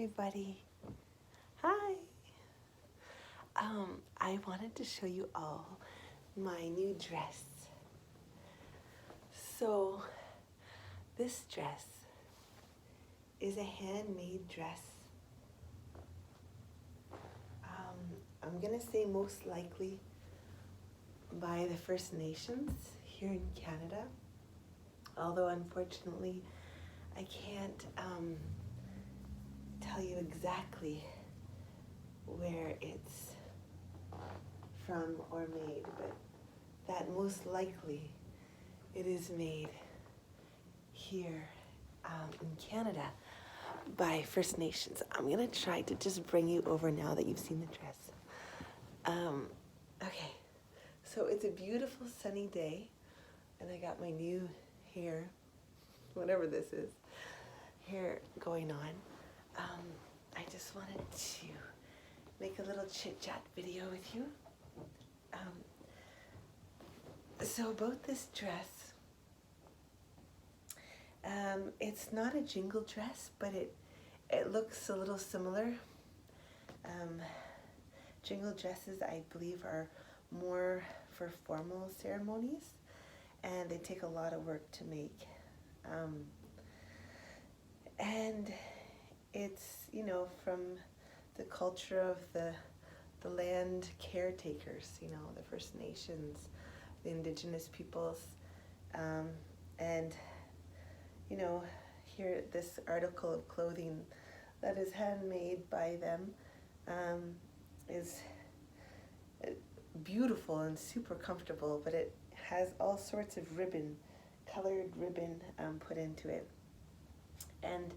everybody. Hi. I wanted to show you all my new dress. So, this dress is a handmade dress. I'm gonna say most likely by the First Nations here in Canada. Although unfortunately, I can't tell you exactly where it's from or made, but that most likely it is made here in Canada by First Nations. I'm gonna try to just bring you over now that you've seen the dress. Okay, so it's a beautiful sunny day, and I got my new hair, whatever this is, hair going on. I just wanted to make a little chit-chat video with you. So about this dress, it's not a jingle dress, but it looks a little similar. Jingle dresses, I believe, are more for formal ceremonies, and they take a lot of work to make. And it's, from the culture of the land caretakers, the First Nations, the indigenous peoples, and here this article of clothing that is handmade by them is beautiful and super comfortable, but it has all sorts of colored ribbon put into it. And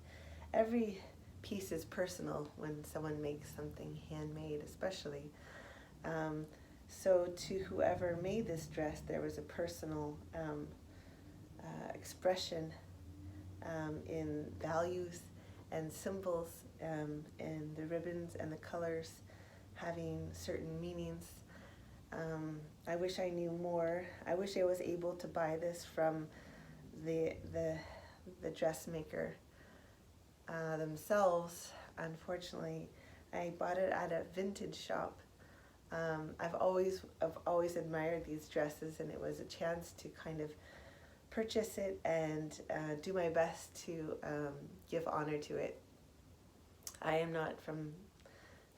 every piece is personal when someone makes something handmade, especially. So to whoever made this dress, there was a personal expression in values and symbols, and the ribbons and the colors having certain meanings. I wish I knew more. I wish I was able to buy this from the dressmaker themselves. Unfortunately, I bought it at a vintage shop. I've always admired these dresses, and it was a chance to kind of purchase it and do my best to give honor to it. I am not from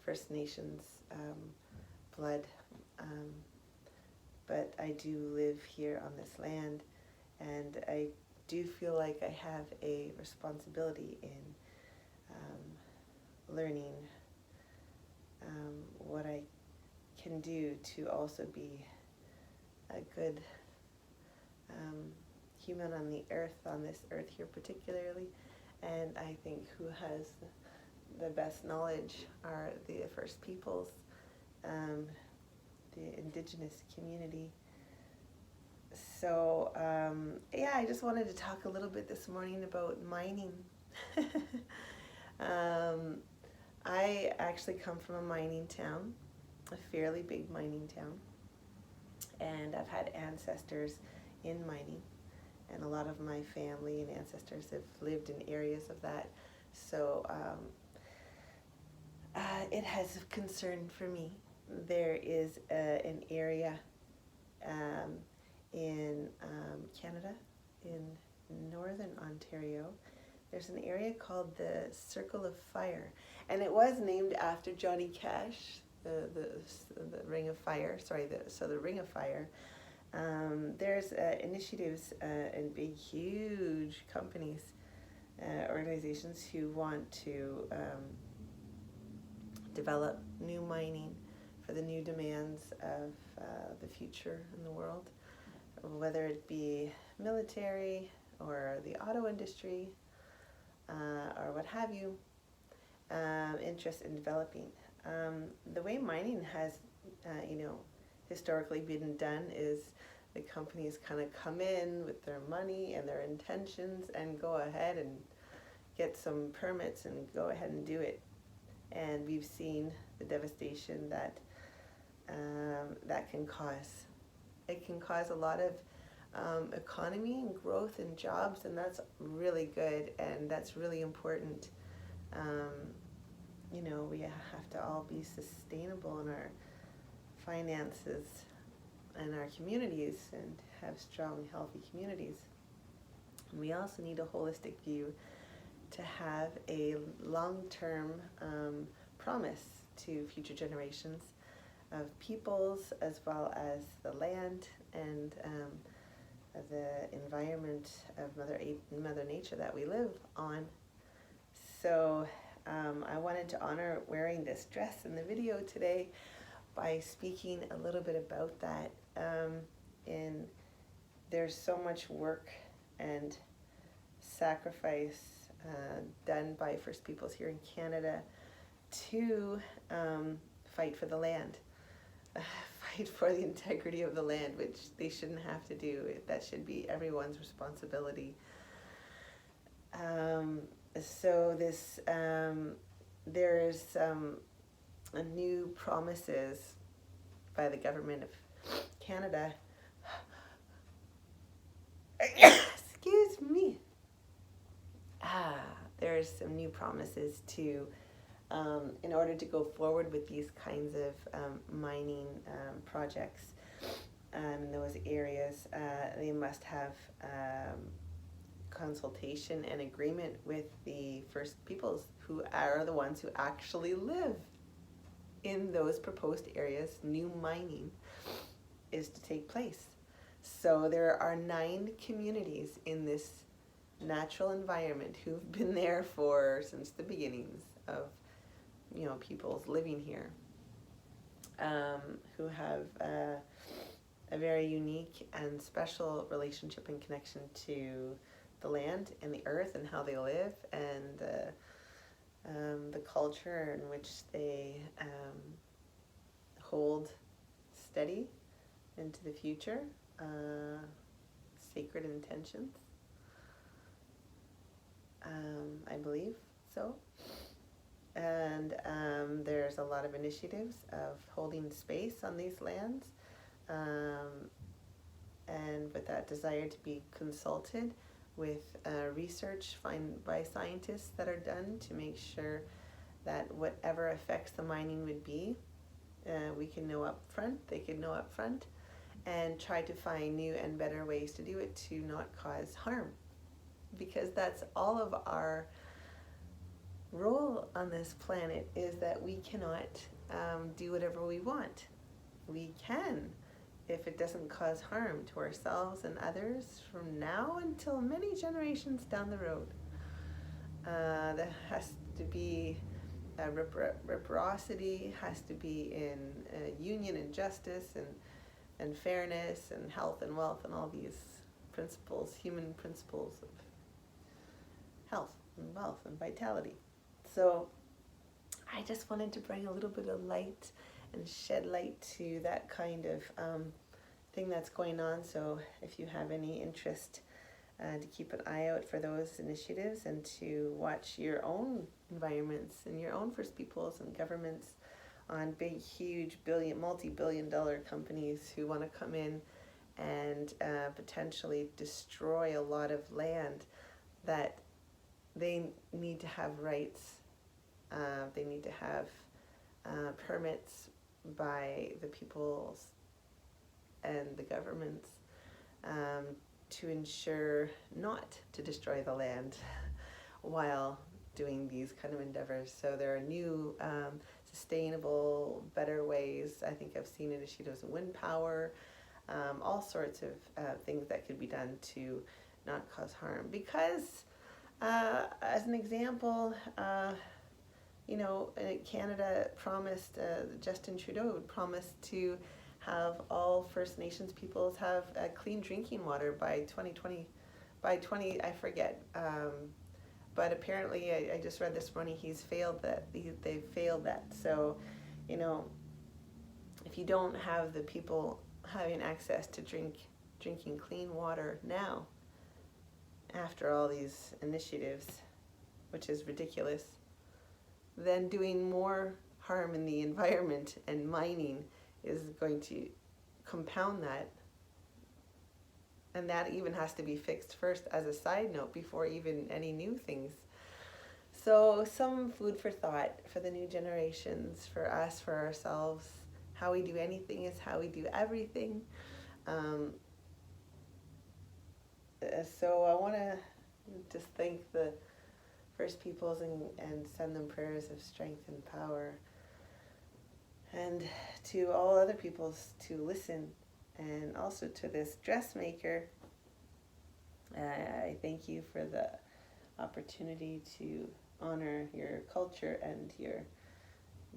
First Nations blood, but I do live here on this land, and I do feel like I have a responsibility in learning what I can do to also be a good human on the earth, on this earth here particularly. And I think who has the best knowledge are the First Peoples, the indigenous community. So I just wanted to talk a little bit this morning about mining. I actually come from a mining town, a fairly big mining town, and I've had ancestors in mining, and a lot of my family and ancestors have lived in areas of that. So it has a concern for me. There is an area in Canada, in northern Ontario. There's an area called the Circle of Fire, and it was named after Johnny Cash, the Ring of Fire. The Ring of Fire. There's initiatives and big, huge companies, organizations who want to develop new mining for the new demands of the future in the world, whether it be military or the auto industry or what have you, interest in developing. The way mining has, historically been done is the companies kind of come in with their money and their intentions and go ahead and get some permits and go ahead and do it. And we've seen the devastation that that can cause. It can cause a lot of economy and growth and jobs, and that's really good, and that's really important. we have to all be sustainable in our finances and our communities and have strong, healthy communities. And we also need a holistic view to have a long-term promise to future generations of peoples, as well as the land and the environment of Mother Nature that we live on. So I wanted to honor wearing this dress in the video today by speaking a little bit about that. And there's so much work and sacrifice done by First Peoples here in Canada to fight for the land, fight for the integrity of the land, which they shouldn't have to do. That should be everyone's responsibility. So this there's a new promises by the government of Canada. Excuse me. There's some new promises to, in order to go forward with these kinds of mining projects in those areas, they must have consultation and agreement with the First Peoples, who are the ones who actually live in those proposed areas. New mining is to take place. So there are 9 communities in this natural environment who've been there since the beginnings of peoples living here, who have a very unique and special relationship and connection to the land and the earth and how they live, and the culture in which they hold steady into the future, sacred intentions. I believe so. And there's a lot of initiatives of holding space on these lands, and with that desire to be consulted with research by scientists that are done to make sure that whatever effects the mining would be, we can know up front, they can know up front, and try to find new and better ways to do it to not cause harm. Because that's all of our role on this planet, is that we cannot do whatever we want. We can, if it doesn't cause harm to ourselves and others from now until many generations down the road. There has to be reciprocity, has to be in union and justice and fairness and health and wealth and all these principles, human principles of health and wealth and vitality. So I just wanted to bring a little bit of light and shed light to that kind of thing that's going on. So if you have any interest, to keep an eye out for those initiatives and to watch your own environments and your own First Peoples and governments on big, huge, multi-billion-dollar companies who want to come in and potentially destroy a lot of land that they need to have rights. They need to have permits by the peoples and the governments to ensure not to destroy the land while doing these kind of endeavors. So there are new sustainable, better ways. I think I've seen initiatives in wind power, all sorts of things that could be done to not cause harm. Because as an example, Canada promised, Justin Trudeau promised to have all First Nations peoples have clean drinking water by 2020, I forget. But apparently, I just read this morning, he's failed that. They've failed that. So, if you don't have the people having access to drinking clean water now, after all these initiatives, which is ridiculous, then doing more harm in the environment and mining is going to compound that. And that even has to be fixed first as a side note before even any new things. So some food for thought for the new generations, for us, for ourselves. How we do anything is how we do everything. Um, so I want to just thank the First Peoples and send them prayers of strength and power. And to all other peoples to listen, and also to this dressmaker. I thank you for the opportunity to honor your culture and your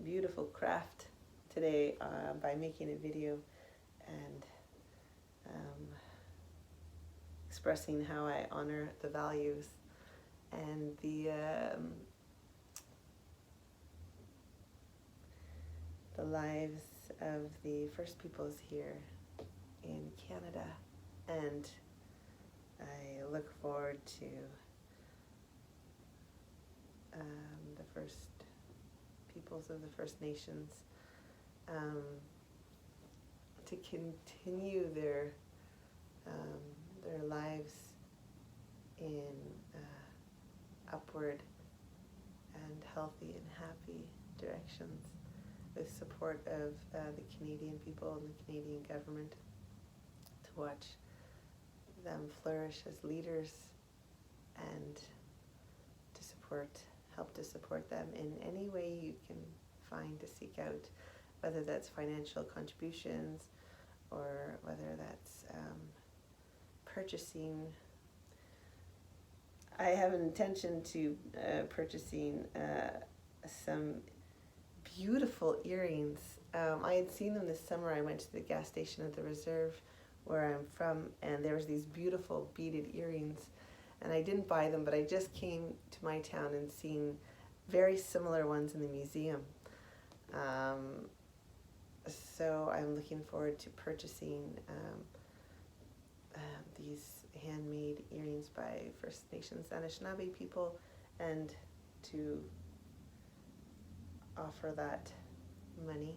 beautiful craft today by making a video and expressing how I honor the values and the lives of the First Peoples here in Canada. And I look forward to the First Peoples of the First Nations to continue their lives in upward and healthy and happy directions, with support of the Canadian people and the Canadian government, to watch them flourish as leaders and to help to support them in any way you can find to seek out, whether that's financial contributions or whether that's purchasing. I have an intention to purchasing some beautiful earrings. I had seen them this summer. I went to the gas station at the reserve where I'm from, and there was these beautiful beaded earrings, and I didn't buy them, but I just came to my town and seen very similar ones in the museum. So I'm looking forward to purchasing these handmade earrings by First Nations Anishinaabe people, and to offer that money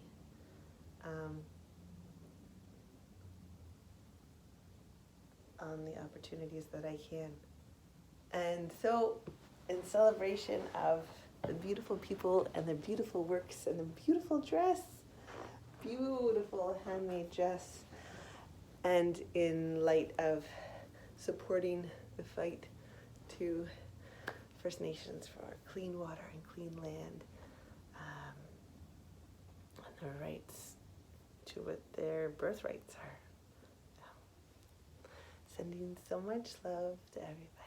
on the opportunities that I can. And so, in celebration of the beautiful people and the beautiful works and the beautiful dress, beautiful handmade dress, and in light of supporting the fight to First Nations for clean water and clean land, and their rights to what their birthrights are. Sending so much love to everybody.